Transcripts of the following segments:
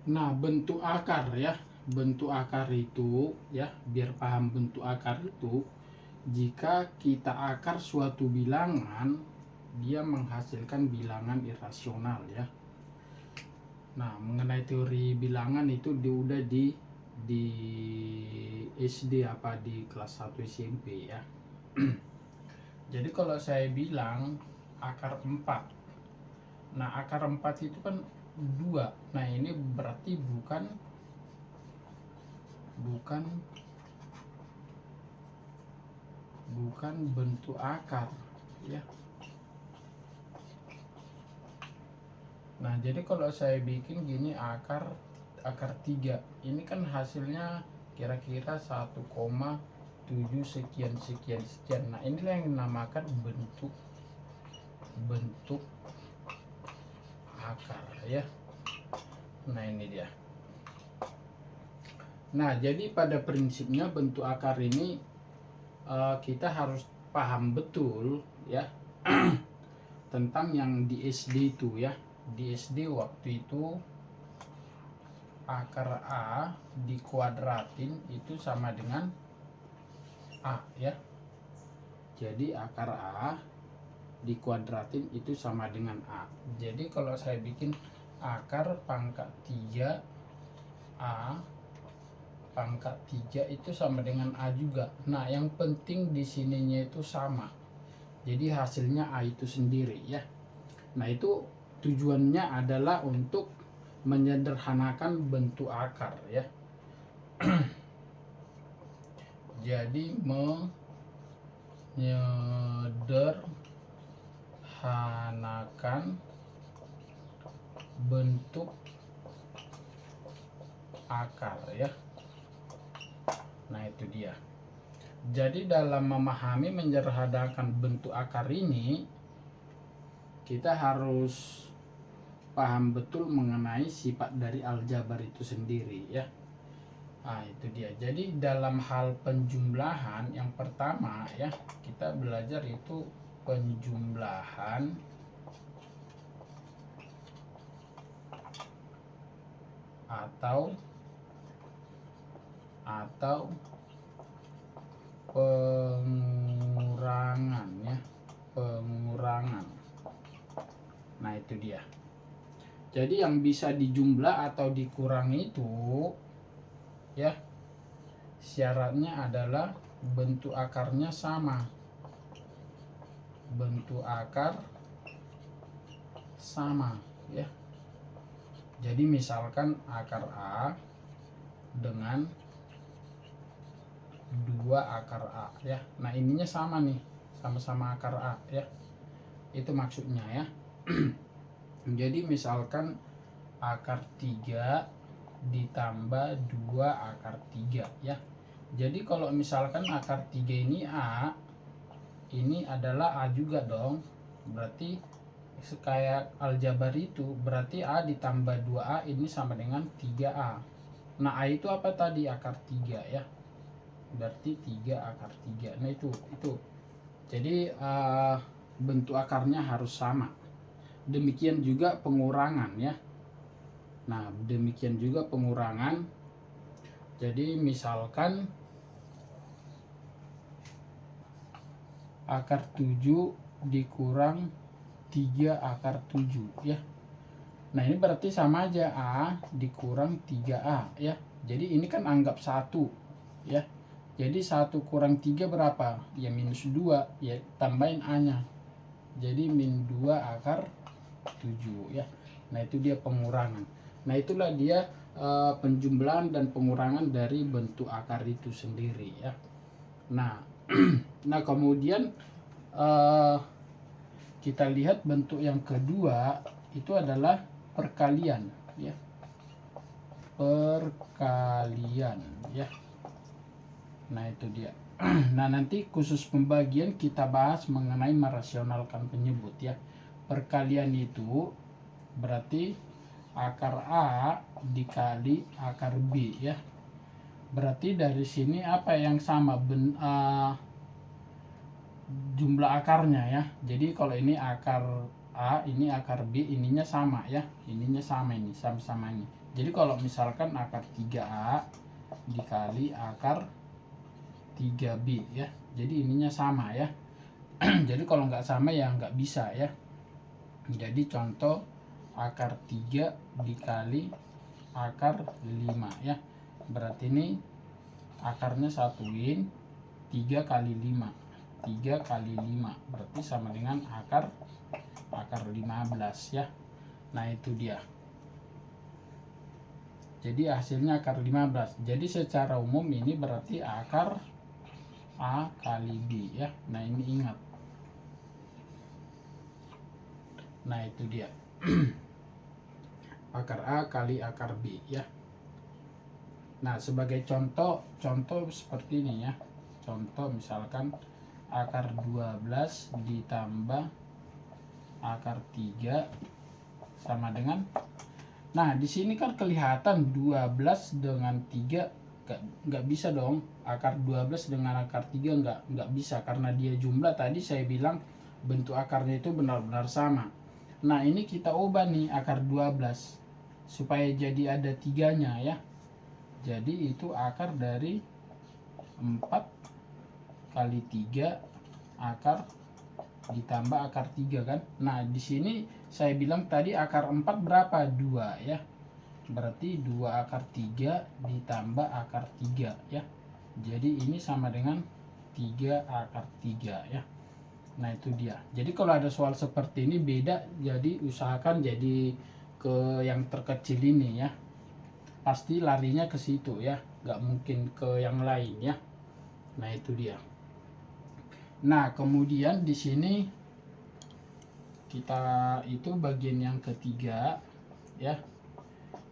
Nah, bentuk akar ya. Bentuk akar itu ya, biar paham bentuk akar itu, jika kita akar suatu bilangan, dia menghasilkan bilangan irasional ya. Nah, mengenai teori bilangan itu udah di SD apa di kelas 1 SMP ya. Jadi kalau saya bilang akar 4. Nah, akar 4 itu kan 2. Nah, ini berarti bukan bukan bukan bentuk akar ya. Nah, jadi kalau saya bikin gini akar 3, ini kan hasilnya kira-kira 1,7 sekian sekian sekian. Nah, inilah yang dinamakan bentuk akar ya. Nah, ini dia. Nah, jadi pada prinsipnya bentuk akar ini kita harus paham betul ya tentang yang di SD itu ya. Di SD waktu itu akar A dikuadratin itu sama dengan A ya. Jadi akar A dikuadratin itu sama dengan A. Jadi kalau saya bikin akar pangkat 3 A pangkat 3 itu sama dengan A juga. Nah, yang penting di sininya itu sama. Jadi hasilnya A itu sendiri ya. Nah, itu tujuannya adalah untuk menyederhanakan bentuk akar ya. Jadi menyederhanakan bentuk akar ya. Nah, itu dia. Jadi dalam memahami menyederhanakan bentuk akar ini, kita harus paham betul mengenai sifat dari aljabar itu sendiri ya. Nah, itu dia. Jadi dalam hal penjumlahan yang pertama ya, kita belajar itu penjumlahan atau pengurangan ya, pengurangan. Nah, itu dia. Jadi yang bisa dijumlah atau dikurangi itu ya, syaratnya adalah bentuk akarnya sama. Bentuk akar sama ya. Jadi misalkan akar A dengan 2 akar A ya. Nah, ininya sama nih, sama-sama akar A ya. Itu maksudnya ya. Jadi misalkan akar 3 ditambah 2 akar 3 ya. Jadi kalau misalkan akar 3 ini A, ini adalah A juga dong. Berarti kayak aljabar itu, berarti A ditambah 2A ini sama dengan 3A. Nah, A itu apa tadi? Akar 3 ya. Berarti 3 akar 3. Nah, itu. Jadi bentuk akarnya harus sama. Demikian juga pengurangan ya. Nah, demikian juga pengurangan. Jadi misalkan akar 7 dikurang 3 akar 7 ya. Nah, ini berarti sama aja A dikurang 3A ya. Jadi ini kan anggap 1 ya. Jadi 1 kurang 3 berapa? Ya minus 2 ya, tambahin A-nya. Jadi min 2 akar 7 ya. Nah, itu dia pengurangan. Nah, itulah dia penjumlahan dan pengurangan dari bentuk akar itu sendiri ya. Nah, nah kemudian kita lihat bentuk yang kedua itu adalah perkalian ya. Perkalian ya. Nah, itu dia. Nah, nanti khusus pembagian kita bahas mengenai merasionalkan penyebut ya. Perkalian itu berarti akar A dikali akar B ya. Berarti dari sini apa yang sama? Jumlah akarnya ya. Jadi kalau ini akar A, ini akar B, ininya sama ya. Ininya sama, ini sama-sama ini. Jadi kalau misalkan akar 3A dikali akar 3B ya. Jadi ininya sama ya. Jadi kalau nggak sama ya nggak bisa ya. Jadi contoh akar 3 dikali akar 5 ya. Berarti ini akarnya satuin 3 kali 5. 3 kali 5 berarti sama dengan akar 15 ya. Nah itu dia. Jadi hasilnya akar 15. Jadi secara umum ini berarti akar A kali B ya. Nah ini ingat. Nah itu dia. Akar A kali akar B ya. Nah sebagai contoh seperti ini ya. Contoh misalkan akar 12 ditambah akar 3 sama dengan, nah di sini kan kelihatan 12 dengan 3 nggak bisa dong. Akar 12 dengan akar 3 nggak bisa karena dia jumlah. Tadi saya bilang bentuk akarnya itu benar-benar sama. Nah ini kita ubah nih akar 12 supaya jadi ada 3-nya ya. Jadi itu akar dari 4 kali 3 akar ditambah akar 3 kan. Nah di sini saya bilang tadi akar 4 berapa? 2 ya. Berarti 2 akar 3 ditambah akar 3 ya. Jadi ini sama dengan 3 akar 3 ya. Nah itu dia. Jadi kalau ada soal seperti ini beda, jadi usahakan jadi ke yang terkecil ini ya. Pasti larinya ke situ ya, nggak mungkin ke yang lain ya. Nah itu dia. Nah kemudian di sini kita itu bagian yang ketiga ya,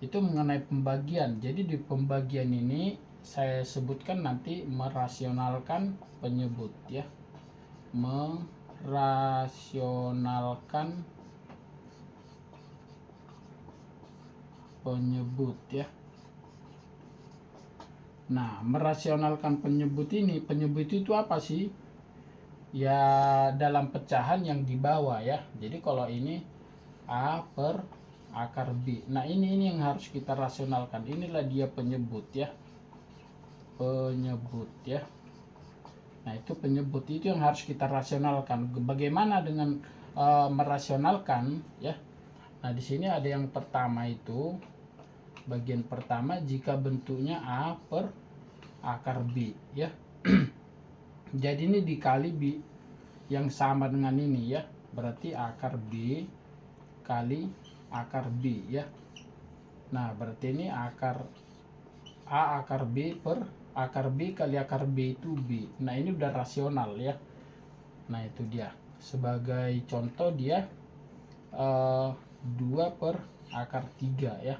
itu mengenai pembagian. Jadi di pembagian ini saya sebutkan nanti merasionalkan penyebut ya. Merasionalkan penyebut ya. Nah merasionalkan penyebut ini, penyebut itu apa sih? Ya dalam pecahan yang di bawah ya. Jadi kalau ini A per akar B. Nah ini yang harus kita rasionalkan. Inilah dia penyebut ya. Penyebut ya. Nah itu penyebut itu yang harus kita rasionalkan. Bagaimana dengan merasionalkan ya? Nah di sini ada yang pertama itu, bagian pertama jika bentuknya A per akar B ya. Jadi ini dikali B yang sama dengan ini ya. Berarti akar B kali akar B ya. Nah berarti ini akar A akar B per akar B kali akar B itu B. Nah ini udah rasional ya. Nah itu dia. Sebagai contoh dia 2 per akar 3 ya.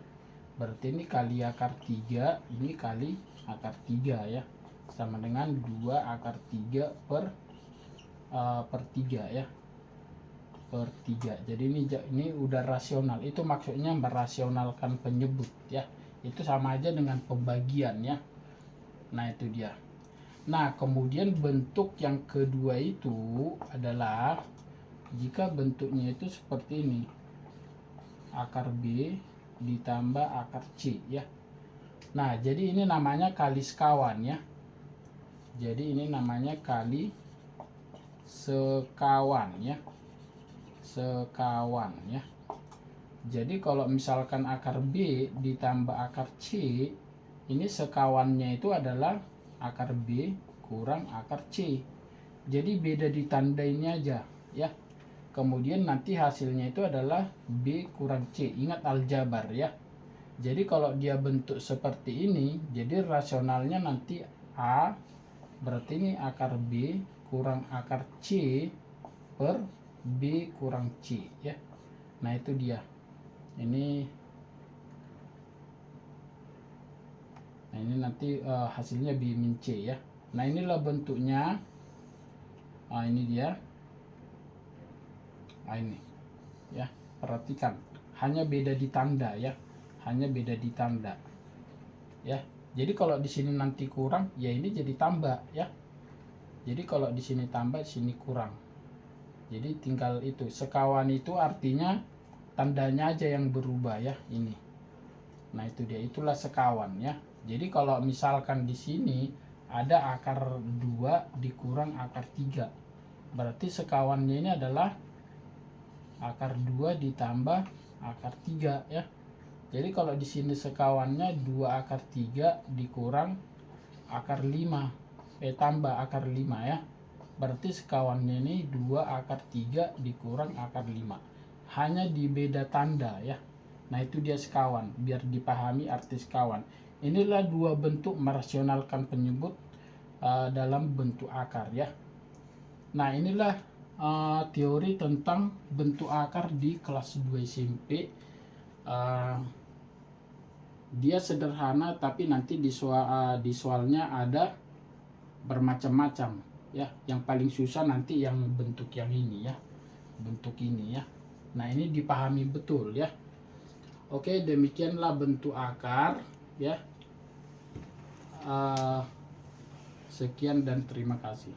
Berarti ini kali akar 3, ini kali akar 3 ya. Sama dengan 2 akar 3 per 3 ya. Per 3. Jadi ini udah rasional. Itu maksudnya merasionalkan penyebut ya. Itu sama aja dengan pembagian ya. Nah itu dia. Nah kemudian bentuk yang kedua itu adalah jika bentuknya itu seperti ini, akar B ditambah akar C ya. Nah jadi ini namanya kali sekawan ya. Jadi ini namanya kali sekawan ya. Sekawan ya. Jadi kalau misalkan akar B ditambah akar C, ini sekawannya itu adalah akar B kurang akar C. Jadi beda ditanda ini aja ya. Kemudian nanti hasilnya itu adalah B kurang C. Ingat aljabar ya. Jadi kalau dia bentuk seperti ini, jadi rasionalnya nanti A, berarti ini akar B kurang akar C per B kurang C ya. Nah itu dia. Ini nanti hasilnya B min C ya. Nah inilah bentuknya. Nah ini dia. Nah ini ya, perhatikan hanya beda di tanda ya, hanya beda di tanda ya. Jadi kalau di sini nanti kurang ya ini jadi tambah ya. Jadi kalau di sini tambah, di sini kurang. Jadi tinggal itu, sekawan itu artinya tandanya aja yang berubah ya ini. Nah itu dia, itulah sekawan ya. Jadi kalau misalkan di sini ada akar 2 dikurang akar 3, berarti sekawannya ini adalah akar 2 ditambah akar 3 ya. Jadi kalau di sini sekawannya 2 akar 3 dikurang akar 5, tambah akar 5 ya. Berarti sekawannya ini 2 akar 3 dikurang akar 5. Hanya di beda tanda ya. Nah itu dia sekawan, biar dipahami arti sekawan. Inilah dua bentuk merasionalkan penyebut dalam bentuk akar ya. Nah inilah teori tentang bentuk akar di kelas 2 SMP. Dia sederhana, tapi nanti di soalnya ada bermacam-macam ya. Yang paling susah nanti yang bentuk yang ini ya, bentuk ini ya. Nah ini dipahami betul ya. Oke, demikianlah bentuk akar ya. Sekian dan terima kasih.